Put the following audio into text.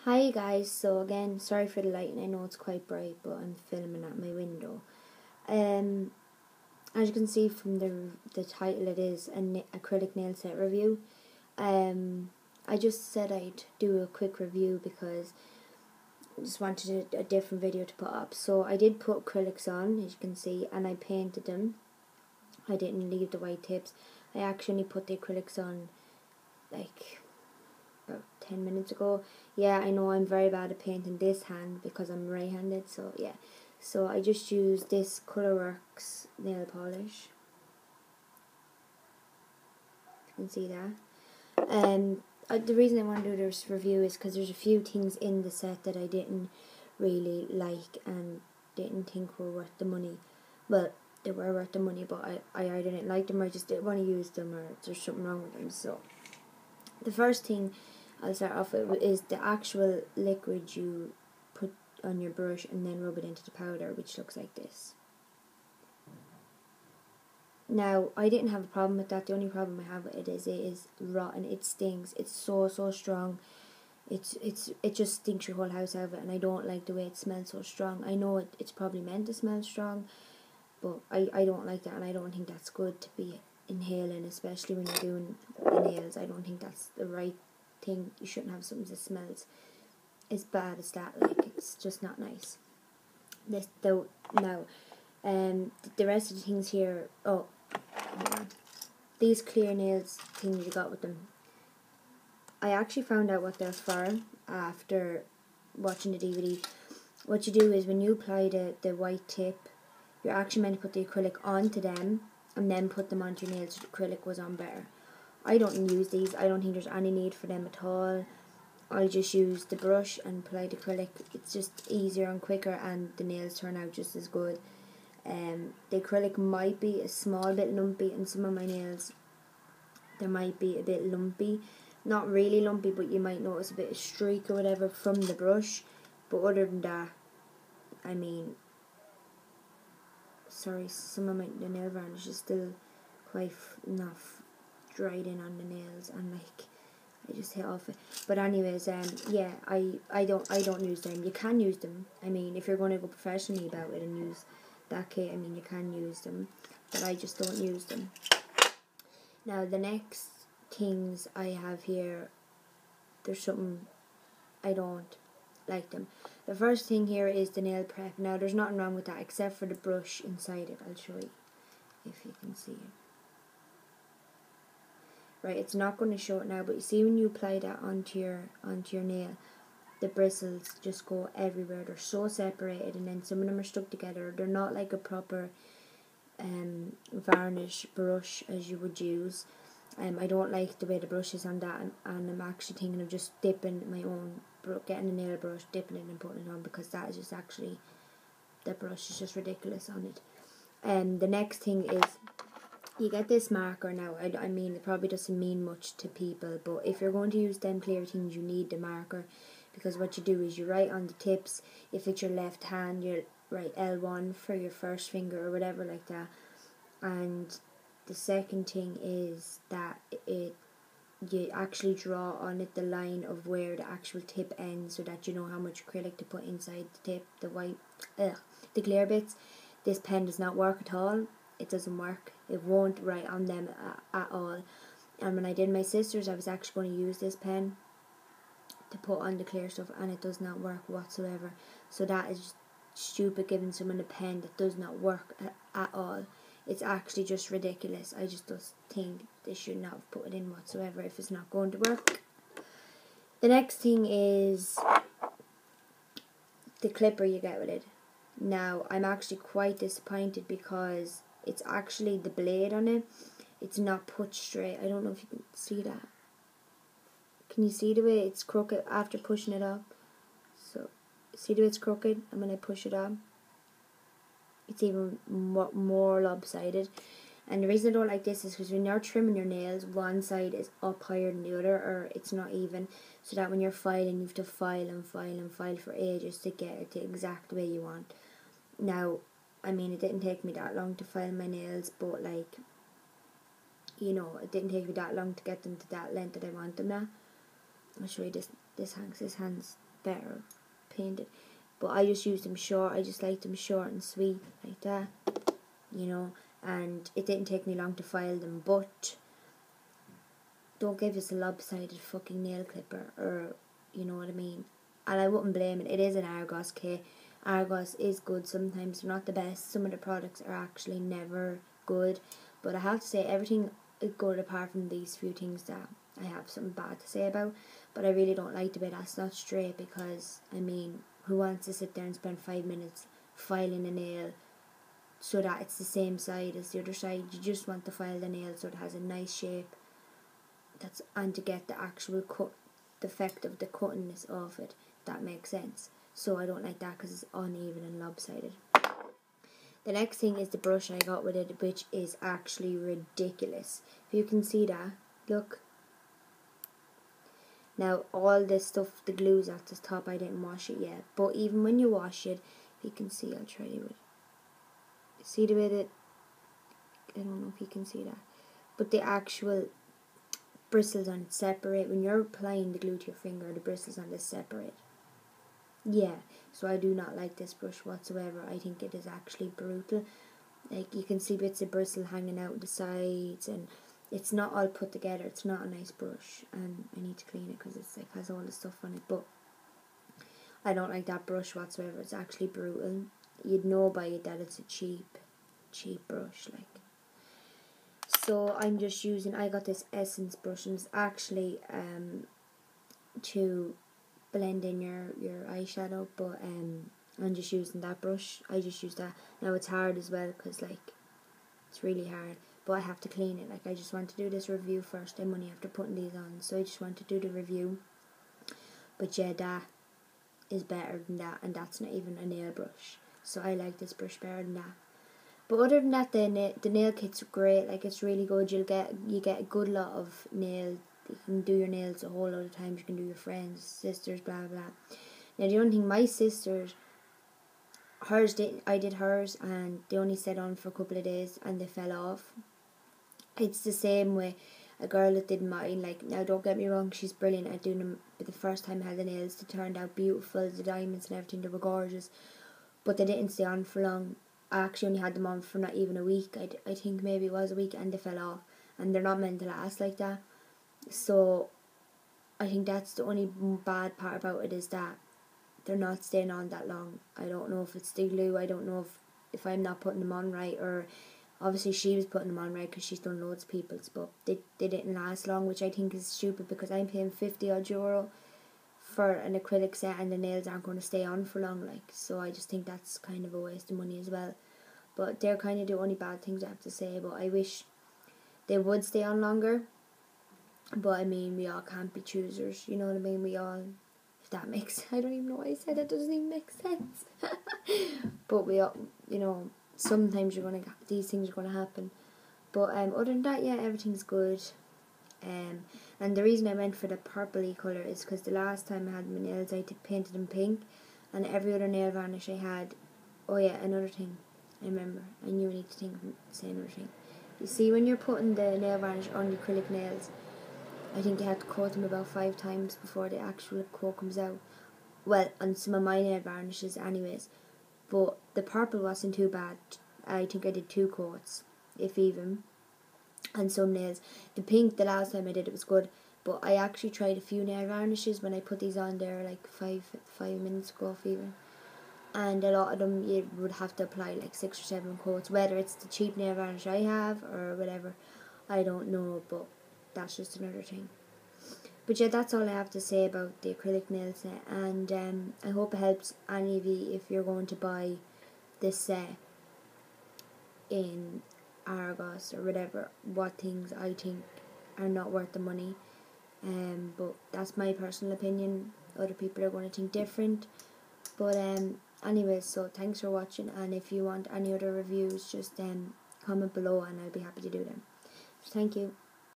Hi guys, so again, sorry for the lighting, I know it's quite bright, but I'm filming at my window. As you can see from the title, it is an acrylic nail set review. I just said I'd do a quick review because I just wanted a different video to put up. So I did put acrylics on, as you can see, and I painted them. I didn't leave the white tips. I actually put the acrylics on like about 10 minutes ago. Yeah, I know I'm very bad at painting this hand because I'm right-handed, so yeah. So I just used this Colorworks nail polish. You can see that. The reason I want to do this review is because there's a few things in the set that I didn't really like and didn't think were worth the money. Well, they were worth the money, but I either didn't like them or I just didn't want to use them, or there's something wrong with them. So the first thing I'll start off with is the actual liquid you put on your brush and then rub it into the powder, which looks like this. Now, I didn't have a problem with that. The only problem I have with it is rotten. It stings. It's so strong. It just stinks your whole house out of it, and I don't like the way it smells so strong. I know it's probably meant to smell strong, but I don't like that, and I don't think that's good to be inhaling, especially when you're doing the nails. I don't think that's the right thing. You shouldn't have something that smells as bad as that. Like, it's just not nice. This though now, the rest of the things here. Oh, hold on. These clear nails things you got with them. I actually found out what they're for after watching the DVD. What you do is when you apply the white tip, you're actually meant to put the acrylic onto them and then put them onto your nails so the acrylic goes on better. I don't use these. I don't think there's any need for them at all. I just use the brush and apply the acrylic. It's just easier and quicker, and the nails turn out just as good. The acrylic might be a small bit lumpy in some of my nails. There might be a bit lumpy. Not really lumpy, but you might notice a bit of streak or whatever from the brush. But other than that, I mean, sorry, some of the nail varnish is still quite not dried in on the nails, and like I just hit off it. But anyways, yeah, I don't use them. You can use them. I mean, if you're going to go professionally about it and use that kit, I mean, you can use them, but I just don't use them. Now the next things I have here, there's something I don't like them. The first thing here is the nail prep. Now there's nothing wrong with that except for the brush inside it. I'll show you if you can see it. Right, it's not going to show it now, but you see when you apply that onto your nail, the bristles just go everywhere. They're so separated, and then some of them are stuck together. They're not like a proper varnish brush as you would use. I don't like the way the brush is on that, and I'm actually thinking of just dipping my own, getting a nail brush, dipping it and putting it on, because that is just actually, the brush is just ridiculous on it. The next thing is, you get this marker. Now, I mean, it probably doesn't mean much to people, but if you're going to use them clear things, you need the marker, because what you do is you write on the tips. If it's your left hand, you write L1 for your first finger or whatever like that. And the second thing is that you actually draw on it the line of where the actual tip ends, so that you know how much acrylic to put inside the tip, the clear bits. This pen does not work at all. It doesn't work. It won't write on them at all. And when I did my sister's, I was actually going to use this pen to put on the clear stuff, and it does not work whatsoever. So that is just stupid, giving someone a pen that does not work at all. It's actually just ridiculous. I just think they should not have put it in whatsoever if it's not going to work. The next thing is the clipper you get with it. Now, I'm actually quite disappointed because it's actually the blade on it. It's not put straight. I don't know if you can see that. Can you see the way it's crooked after pushing it up? So, see the way it's crooked, and when I push it up, it's even more lopsided. And the reason I don't like this is because when you're trimming your nails, one side is up higher than the other, or it's not even, so that when you're filing, you have to file and file and file for ages to get it the exact way you want. Now, I mean, it didn't take me that long to file my nails, but like, you know, it didn't take me that long to get them to that length that I want them now. I'll show you this hand. This hand's better painted. But I just use them short. I just like them short and sweet like that, you know. And it didn't take me long to file them, but don't give us a lopsided fucking nail clipper, or you know what I mean. And I wouldn't blame it. It is an Argos kit. Argos is good sometimes. They're not the best. Some of the products are actually never good. But I have to say everything is good apart from these few things that I have something bad to say about. But I really don't like the way that's not straight, because I mean, who wants to sit there and spend 5 minutes filing a nail so that it's the same side as the other side? You just want to file the nail so it has a nice shape. And to get the actual cut, the effect of the cuttingness of it, that makes sense. So I don't like that because it's uneven and lopsided. The next thing is the brush I got with it, which is actually ridiculous. If you can see that, look. Now all this stuff, the glue's at the top, I didn't wash it yet. But even when you wash it, if you can see, I'll try to see the way that, I don't know if you can see that, but the actual bristles on it separate. When you're applying the glue to your finger, the bristles on this separate. Yeah, so I do not like this brush whatsoever. I think it is actually brutal. Like, you can see bits of bristle hanging out the sides, and it's not all put together. It's not a nice brush, and I need to clean it because it's like has all the stuff on it. But I don't like that brush whatsoever. It's actually brutal. You'd know by it that it's a cheap brush, like. So I'm just using, I got this Essence brush, and it's actually to blend in your eyeshadow, but I'm just using that brush. I just use that. Now it's hard as well because like it's really hard, but I have to clean it. Like, I just want to do this review first. I'm only after putting these on, so I just want to do the review. But yeah, that is better than that, and that's not even a nail brush, so I like this brush better than that. But other than that, the nail kit's great. Like, it's really good. You get a good lot of nails. You can do your nails a whole lot of times. You can do your friends, sisters, blah blah. Now the only thing, my sisters, I did hers, and they only stayed on for a couple of days and they fell off. It's the same way a girl that did mine. Like, now don't get me wrong, she's brilliant at doing them. But the first time I had the nails, they turned out beautiful. The diamonds and everything, they were gorgeous. But they didn't stay on for long. I actually only had them on for not even a week. I think maybe it was a week, and they fell off. And they're not meant to last like that. So I think that's the only bad part about it, is that they're not staying on that long. I don't know if it's the glue. I don't know if I'm not putting them on right, or obviously she was putting them on right because she's done loads of people's, but they didn't last long, which I think is stupid, because I'm paying 50 odd euro for an acrylic set and the nails aren't going to stay on for long, like. So I just think that's kind of a waste of money as well. But they're kind of the only bad things I have to say. But I wish they would stay on longer. But I mean, we all can't be choosers, you know what I mean? We all, if that makes, I don't even know why I said that, doesn't even make sense. But we all, you know, sometimes these things are gonna happen. But other than that, yeah, everything's good. And the reason I went for the purpley colour is because the last time I had my nails, I painted them pink, and every other nail varnish I had. Oh yeah, another thing, I remember. I knew I need to say another thing. You see, when you're putting the nail varnish on the acrylic nails, I think you have to coat them about 5 times before the actual coat comes out. Well, on some of my nail varnishes anyways. But the purple wasn't too bad. I think I did 2 coats, if even. And some nails. The pink, the last time I did it was good. But I actually tried a few nail varnishes when I put these on there like 5 minutes ago, if even. And a lot of them you would have to apply like 6 or 7 coats. Whether it's the cheap nail varnish I have or whatever, I don't know, but that's just another thing. But yeah, that's all I have to say about the acrylic nail set. And I hope it helps any of you if you're going to buy this set in Argos or whatever, what things I think are not worth the money. But that's my personal opinion. Other people are going to think different. But anyways, so thanks for watching, and if you want any other reviews, just comment below and I'll be happy to do them. Thank you.